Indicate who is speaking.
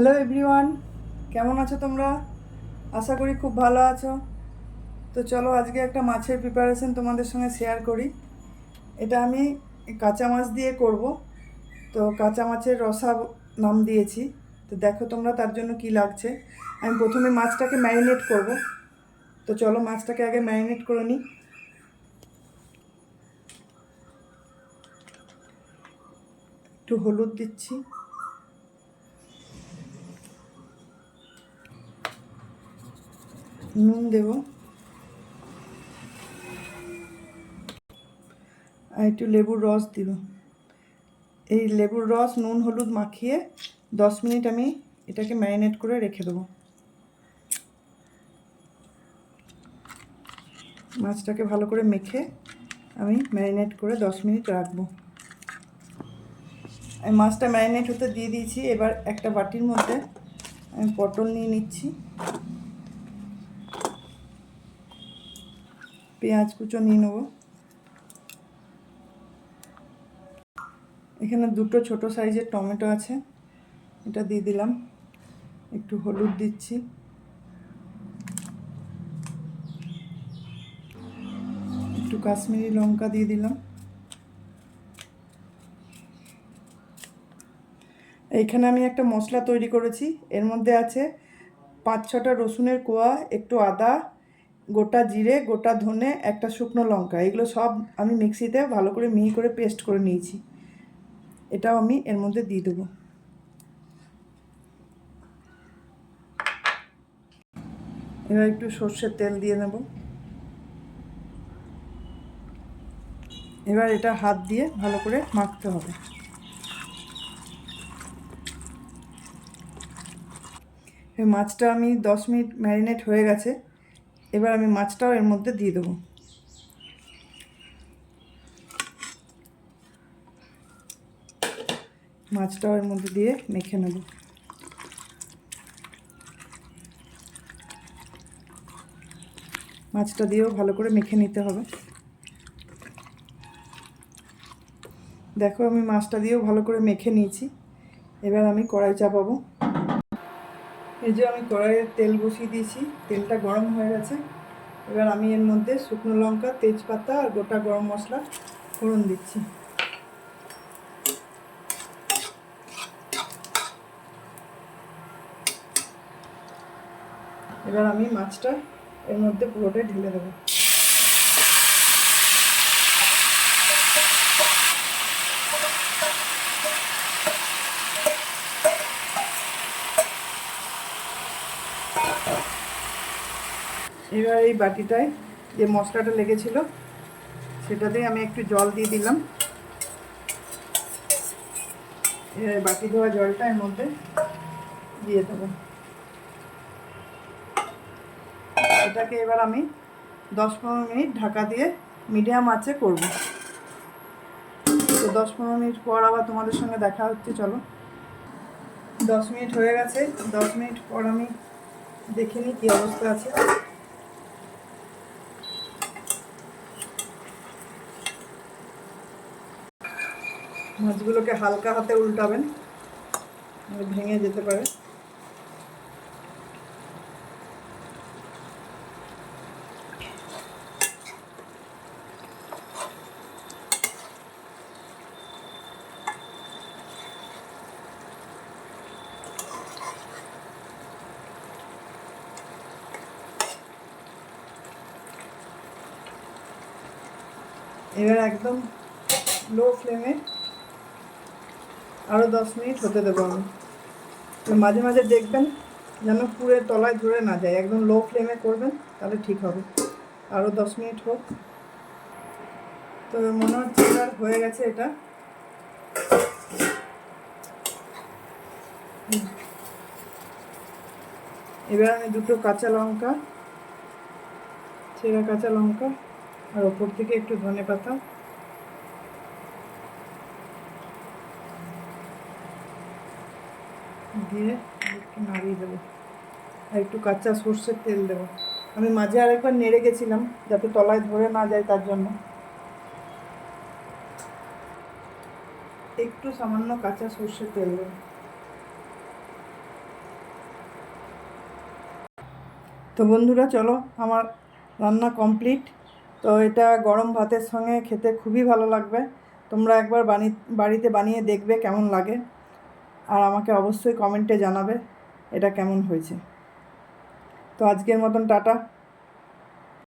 Speaker 1: Hello everyone, কেমন আছো তোমরা? আশা করি খুব ভালো আছো। তো চলো আজকে একটা মাছের প্রিপারেশন তোমাদের সঙ্গে শেয়ার করি। এটা আমি কাঁচা মাছ দিয়ে করব। তো কাঁচা মাছের রসা নাম দিয়েছি। তো দেখো তোমরা তার জন্য কি লাগছে। আমি প্রথমে মাছটাকে ম্যারিনেট করব। তো চলো মাছটাকে আগে ম্যারিনেট করে নিই। একটু হলুদ দিচ্ছি, নুন দেবো, আর একটু লেবুর রস দিব। এই লেবুর রস নুন হলুদ মাখিয়ে 10 মিনিট আমি এটাকে ম্যারিনেট করে রেখে দেবো। মাছটাকে ভালো করে মেখে আমি ম্যারিনেট করে 10 মিনিট রাখবো। আমি মাছটা ম্যারিনেট হতে দিয়ে দিয়েছি। এবার একটা বাটির মধ্যে আমি পটল নিয়ে নিচ্ছি, পেঁয়াজ কুচো নিয়ে নেবো। এখানে দুটো ছোট সাইজের টমেটো আছে, এটা দিয়ে দিলাম। একটু হলুদ দিচ্ছি, একটু কাশ্মীরি লঙ্কা দিয়ে দিলাম। এইখানে আমি একটা মশলা তৈরি করেছি। এর মধ্যে আছে 5-6টা রসুনের কোয়া, একটু আদা, গোটা জিরে, গোটা ধনে, একটা শুকনো লঙ্কা। এগুলো সব আমি মিক্সিতে ভালো করে মিহি করে পেস্ট করে নিয়েছি। এটাও আমি এর মধ্যে দিয়ে দেবো। এবার একটু সর্ষের তেল দিয়ে নেব। এবার এটা হাত দিয়ে ভালো করে মাখতে হবে। এই মাছটা আমি 10 মিনিট ম্যারিনেট হয়ে গেছে। এবার আমি মাছটাও এর মধ্যে দিয়ে দেবো। মাছটাও এর মধ্যে দিয়ে মেখে নেব। মাছটা দিয়েও ভালো করে মেখে নিতে হবে। দেখো আমি মাছটা দিয়েও ভালো করে মেখে নিয়েছি। এবার আমি কড়াই চাপাবো। এই যে আমি কড়াইয়ে তেল বসিয়ে দিয়েছি, তেলটা গরম হয়ে গেছে। এবার আমি এর মধ্যে শুকনো লঙ্কা, তেজপাতা আর গোটা গরম মশলা ফোড়ন দিচ্ছি। এবার আমি মাছটা এর মধ্যে পুরোটাই ঢেলে দেবো। এবার এই বাটিটায় যে মশলাটা লেগেছিল সেটাতেই আমি একটু জল দিয়ে দিলাম। এবার বাটি ধোয়া জলটা এর মধ্যে দিয়ে দেবো। এটাকে এবার আমি 10-15 মিনিট ঢাকা দিয়ে মিডিয়াম আঁচে করব। তো 10-15 মিনিট পর আবার তোমাদের সঙ্গে দেখা হচ্ছে। চলো 10 মিনিট হয়ে গেছে। 10 মিনিট পর আমি দেখে নিই কী অবস্থা আছে। মাছগুলোকে হালকা হাতে উল্টাবেন, ভেঙে যেতে পারে। এবার একদম লো ফ্লেমে আরও 10 মিনিট হতে দেবো আমি। তো মাঝে মাঝে দেখবেন যেন পুরে তলায় ধরে না যায়। একদম লো ফ্লেমে করবেন, তাহলে ঠিক হবে। আরও 10 মিনিট হোক। তো মনে হচ্ছে এবার হয়ে গেছে এটা। এবার আমি দুটো কাঁচা লঙ্কা, ছেঁড়া কাঁচা লঙ্কা, আর ওপর থেকে একটু ধনেপাতা দিয়ে একটু নাড়িয়ে দেবো। আর একটু কাঁচা সর্ষের তেল দেবো। আমি মাঝে আরেকবার নেড়ে গেছিলাম যাতে তলায় ধরে না যায়, তার জন্য একটু সামান্য কাঁচা সর্ষের তেল দেবো। তো বন্ধুরা চলো, আমার রান্না কমপ্লিট। তো এটা গরম ভাতের সঙ্গে খেতে খুবই ভালো লাগবে। তোমরা একবার বাড়িতে বানিয়ে দেখবে কেমন লাগে, আর আমাকে অবশ্যই কমেন্টে জানাবে এটা কেমন হয়েছে। তো আজকের মতন টাটা।